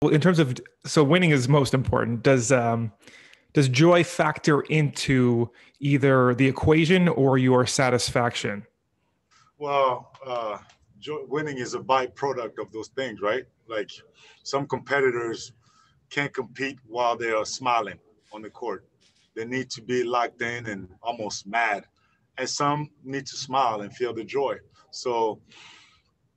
in terms of, so winning is most important. Does joy factor into either the equation or your satisfaction? Well, winning is a byproduct of those things, right? Like some competitors can't compete while they are smiling on the court. They need to be locked in and almost mad. And some need to smile and feel the joy. So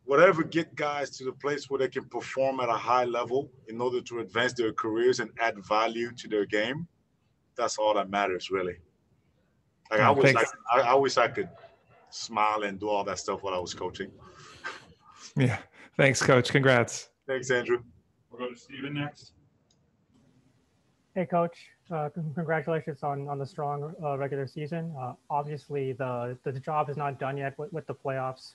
whatever get guys to the place where they can perform at a high level in order to advance their careers and add value to their game, that's all that matters, really. Like I wish I could smile and do all that stuff while I was coaching. Yeah. Thanks, Coach. Congrats. Thanks, Andrew. We'll go to Steven next. Hey, Coach. Congratulations on the strong regular season. Obviously, the job is not done yet with the playoffs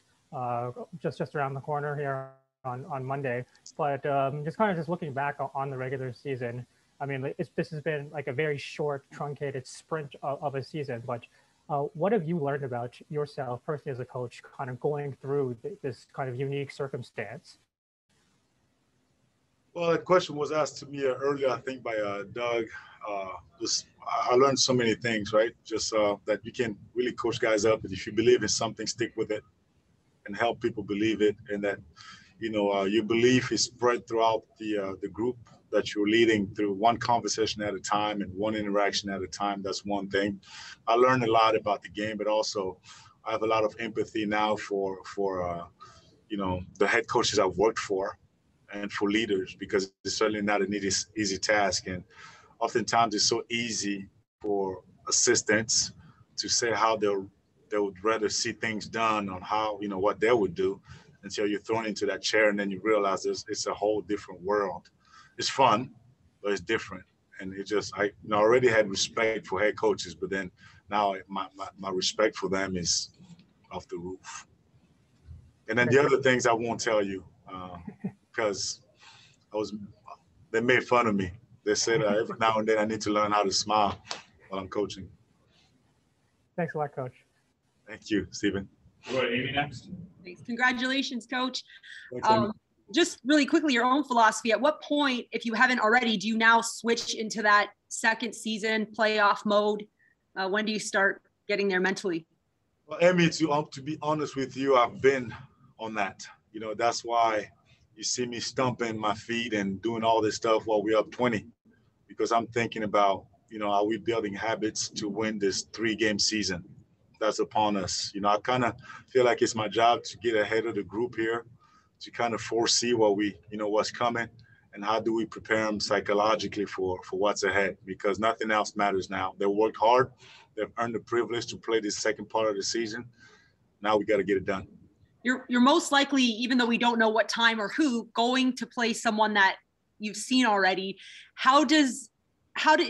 just around the corner here on Monday. But just looking back on the regular season, I mean, this has been like a very short, truncated sprint of a season. But what have you learned about yourself personally as a coach, kind of going through this kind of unique circumstance? Well, that question was asked to me earlier, I think, by Doug. I learned so many things, right? Just that you can really coach guys up. If you believe in something, stick with it and help people believe it. And that, your belief is spread throughout the group that you're leading through, one conversation at a time and one interaction at a time. That's one thing. I learned a lot about the game, but also I have a lot of empathy now for the head coaches I've worked for and for leaders, because it's certainly not an easy task. And oftentimes it's so easy for assistants to say how they would rather see things done on how, what they would do, until you're thrown into that chair and then you realize it's a whole different world. It's fun, but it's different. And I already had respect for head coaches, but then now my respect for them is off the roof. And then the other things I won't tell you, because they made fun of me. They said every now and then I need to learn how to smile while I'm coaching. Thanks a lot, Coach. Thank you, Stephen. We'll go to Amy next. Thanks. Congratulations, Coach. Thanks, Amy. Just really quickly, your own philosophy. At what point, if you haven't already, do you now switch into that second season playoff mode? When do you start getting there mentally? Well, Amy, to be honest with you, I've been on that. That's why you see me stumping my feet and doing all this stuff while we're up 20, because I'm thinking about, are we building habits to win this 3-game season that's upon us? I kind of feel like it's my job to get ahead of the group here, to kind of foresee what's coming, and how do we prepare them psychologically for what's ahead, because nothing else matters now. They worked hard. They've earned the privilege to play this second part of the season. Now we got to get it done. You're most likely, even though we don't know what time or who, going to play someone that you've seen already.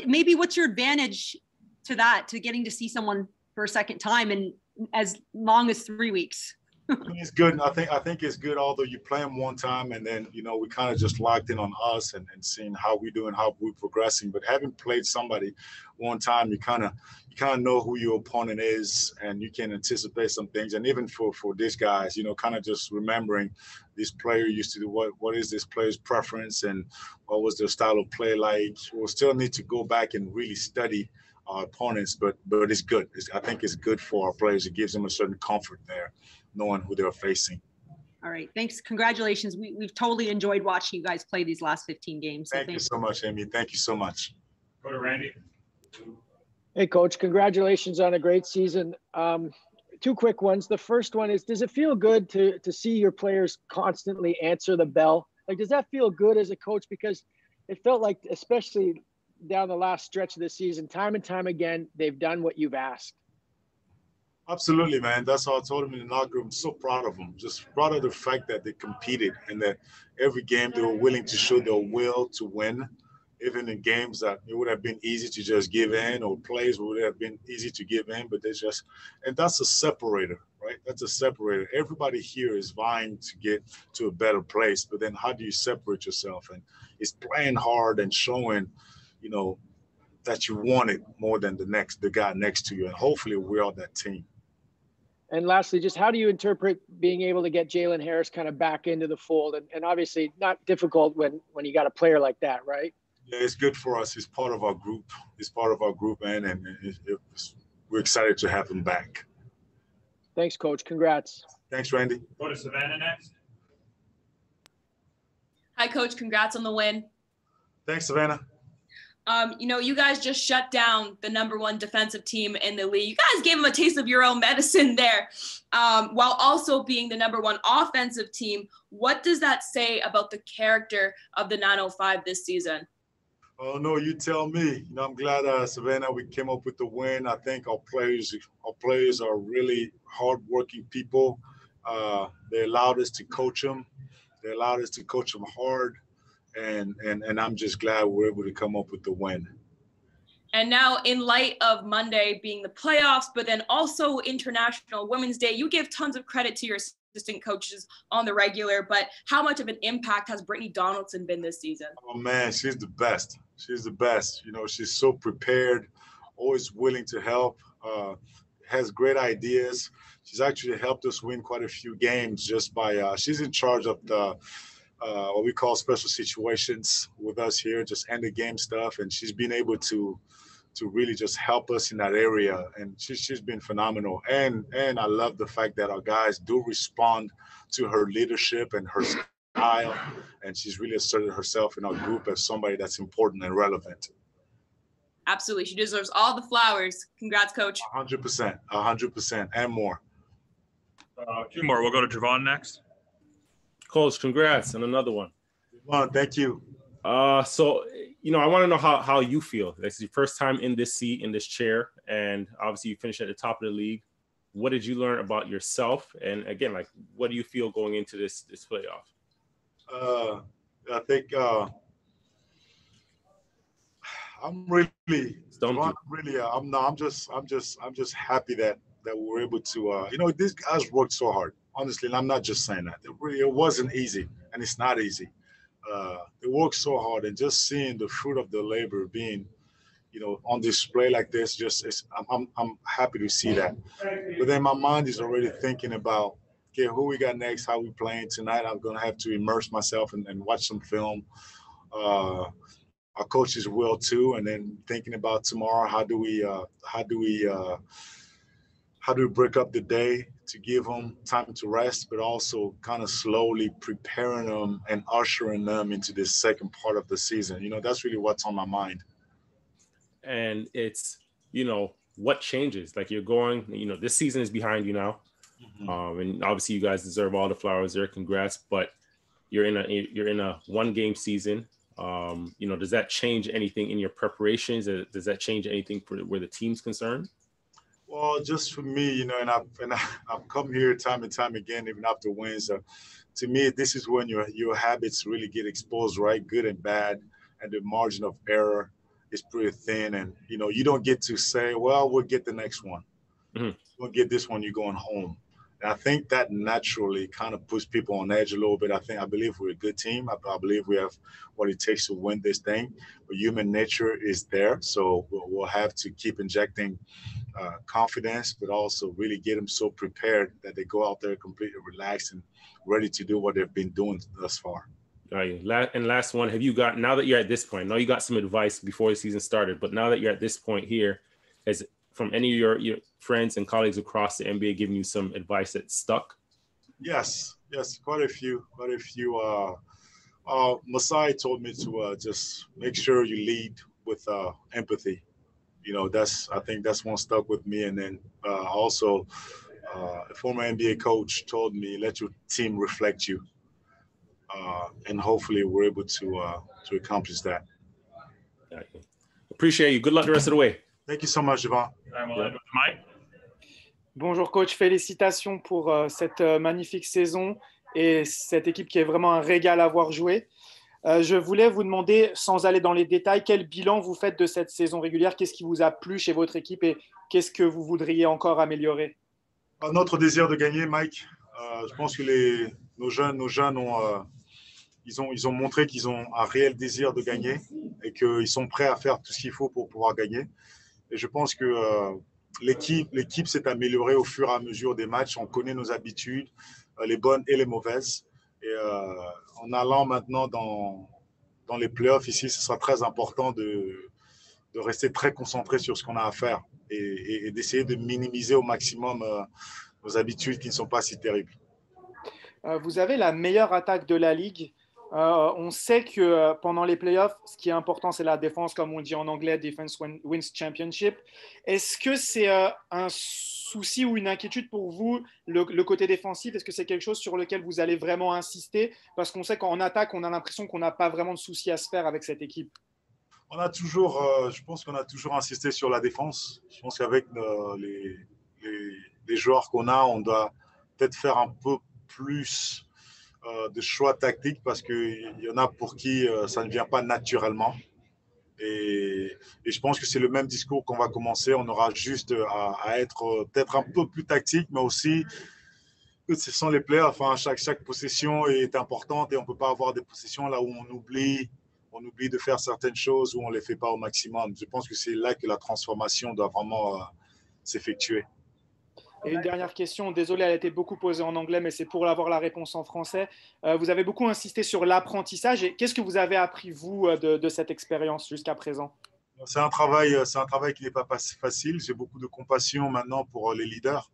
Maybe what's your advantage to getting to see someone for a second time in as long as 3 weeks? It's good. I think it's good, although you play them one time and then, we kind of just locked in on us and seeing how we do and how we're progressing. But having played somebody one time, you kind of know who your opponent is, and you can anticipate some things. And even for these guys, kind of just remembering this player used to do what is this player's preference and what was their style of play like. We'll still need to go back and really study our opponents, but it's good. I think it's good for our players. It gives them a certain comfort there, knowing who they're facing. All right. Thanks. Congratulations. We've totally enjoyed watching you guys play these last 15 games. So thank you so much, Amy. Thank you so much. Go to Randy. Hey, Coach. Congratulations on a great season. 2 quick ones. The first one is, does it feel good to see your players constantly answer the bell? Like, does that feel good as a coach? Because it felt like, especially down the last stretch of the season, time and time again, they've done what you've asked. Absolutely, man. That's how I told him in the locker room. I'm so proud of them. Just proud of the fact that they competed and that every game they were willing to show their will to win, even in games that it would have been easy to just give in, or plays would have been easy to give in, but and that's a separator, right? That's a separator. Everybody here is vying to get to a better place, but then how do you separate yourself? And it's playing hard and showing, that you want it more than the guy next to you. And hopefully we're on that team. And lastly, just how do you interpret being able to get Jalen Harris kind of back into the fold? And obviously not difficult when you got a player like that, right? Yeah, it's good for us. He's part of our group. He's part of our group, man, and we're excited to have him back. Thanks, Coach. Congrats. Thanks, Randy. Go to Savannah next. Hi, Coach. Congrats on the win. Thanks, Savannah. You guys just shut down the #1 defensive team in the league. You guys gave them a taste of your own medicine there, while also being the #1 offensive team. What does that say about the character of the 905 this season? Oh, no, you tell me. I'm glad, Savannah, we came up with the win. I think our players are really hardworking people. They allowed us to coach them. They allowed us to coach them hard. And I'm just glad we're able to come up with the win. And now, in light of Monday being the playoffs, but then also International Women's Day, you give tons of credit to your assistant coaches on the regular, but how much of an impact has Brittany Donaldson been this season? Oh, man, she's the best. She's the best. She's so prepared, always willing to help, has great ideas. She's actually helped us win quite a few games just by she's in charge of the what we call special situations with us here, just end the game stuff. And she's been able to really just help us in that area. And she's been phenomenal. And I love the fact that our guys do respond to her leadership and her style. And she's really asserted herself in our group as somebody that's important and relevant. Absolutely. She deserves all the flowers. Congrats, Coach. 100%, and more. 2 more. We'll go to Javon next. Coach, congrats on another one. Thank you. So, I want to know how you feel. This is your first time in this seat, in this chair, and obviously you finished at the top of the league. What did you learn about yourself? And again, what do you feel going into this playoff? I think I'm really, I'm just happy that we were able to, these guys worked so hard. Honestly, and I'm not just saying that. It wasn't easy, and it's not easy. They worked so hard, and just seeing the fruit of the labor being, on display like this, I'm happy to see that. But then my mind is already thinking about, okay, who we got next, how we playing tonight. I'm gonna have to immerse myself and watch some film. Our coaches will too, and then thinking about tomorrow, how do we break up the day to give them time to rest, but also kind of slowly preparing them and ushering them into this second part of the season. That's really what's on my mind. And it's, what changes? You're going, this season is behind you now. Mm-hmm. And obviously you guys deserve all the flowers there. Congrats. But you're in a 1-game season. Does that change anything in your preparations? Does that change anything for where the team's concerned? Well, just for me, and I've come here time and time again, even after wins. To me, this is when your habits really get exposed, right? Good and bad, and the margin of error is pretty thin. And you don't get to say, "Well, we'll get the next one. Mm-hmm. We'll get this one. You're going home." And I think that naturally kind of puts people on edge a little bit. I believe we're a good team. I believe we have what it takes to win this thing. But human nature is there, so we'll have to keep injecting confidence, but also really get them so prepared that they go out there completely relaxed and ready to do what they've been doing thus far. All right. And last one, now that you're at this point, I know you got some advice before the season started, but now that you're at this point here, has from any of your friends and colleagues across the NBA giving you some advice that stuck? Yes, quite a few. Masai told me to just make sure you lead with empathy. I think that's one stuck with me. And then also a former NBA coach told me, let your team reflect you. And hopefully we're able to accomplish that. Appreciate you. Good luck the rest of the way. Thank you so much, Javon. Mike. Bonjour coach, félicitations pour cette magnifique saison et cette équipe qui est vraiment un régal à voir jouer. Je voulais vous demander, sans aller dans les détails, quel bilan vous faites de cette saison régulière? Qu'est-ce qui vous a plu chez votre équipe et qu'est-ce que vous voudriez encore améliorer? Notre désir de gagner, Mike. Je pense que nos jeunes ils ont montré qu'ils ont un réel désir de gagner et qu'ils sont prêts à faire tout ce qu'il faut pour pouvoir gagner. Et je pense que l'équipe s'est améliorée au fur et à mesure des matchs. On connaît nos habitudes, les bonnes et les mauvaises. Et en allant maintenant dans les playoffs ici, ce sera très important de rester très concentré sur ce qu'on a à faire et d'essayer de minimiser au maximum nos habitudes qui ne sont pas si terribles. Vous avez la meilleure attaque de la ligue. On sait que pendant les playoffs, ce qui est important, c'est la défense, comme on dit en anglais, defense wins championship. Est-ce que c'est un souci ou une inquiétude pour vous, le côté défensif? Est-ce que c'est quelque chose sur lequel vous allez vraiment insister? Parce qu'on sait qu'en attaque, on a l'impression qu'on n'a pas vraiment de souci à se faire avec cette équipe. On a toujours, je pense qu'on a toujours insisté sur la défense. Je pense qu'avec les joueurs qu'on a, on doit peut-être faire un peu plus de choix tactiques parce qu'il y en a pour qui ça ne vient pas naturellement. Et je pense que c'est le même discours qu'on va commencer. On aura juste à être peut-être un peu plus tactique, mais aussi que ce sont les playoffs. Hein. Chaque possession est importante et on ne peut pas avoir des possessions là où on oublie de faire certaines choses ou on ne les fait pas au maximum. Je pense que c'est là que la transformation doit vraiment s'effectuer. Et une dernière question, désolé, elle a été beaucoup posée en anglais, mais c'est pour avoir la réponse en français. Vous avez beaucoup insisté sur l'apprentissage. Et qu'est-ce que vous avez appris, vous, de cette expérience jusqu'à présent? C'est un travail qui n'est pas facile. J'ai beaucoup de compassion maintenant pour les leaders.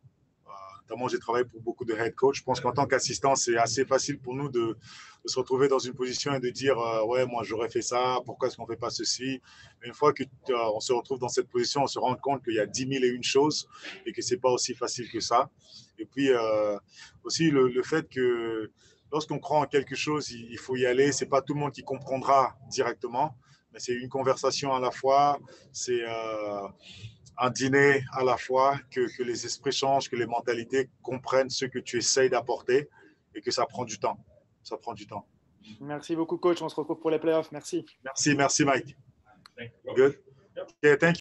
Notamment, j'ai travaillé pour beaucoup de head coach. Je pense qu'en tant qu'assistant, c'est assez facile pour nous de se retrouver dans une position et de dire ouais, moi, j'aurais fait ça. Pourquoi est-ce qu'on ne fait pas ceci? Mais une fois qu'on se retrouve dans cette position, on se rend compte qu'il y a 10 000 et une choses et que ce n'est pas aussi facile que ça. Et puis, aussi, le fait que lorsqu'on croit en quelque chose, il faut y aller. Ce n'est pas tout le monde qui comprendra directement, mais c'est une conversation à la fois. C'est un dîner à la fois, que les esprits changent, que les mentalités comprennent ce que tu essayes d'apporter et que ça prend du temps. Ça prend du temps. Merci beaucoup, coach. On se retrouve pour les playoffs. Merci. Merci, Mike. Good. Okay, thank you.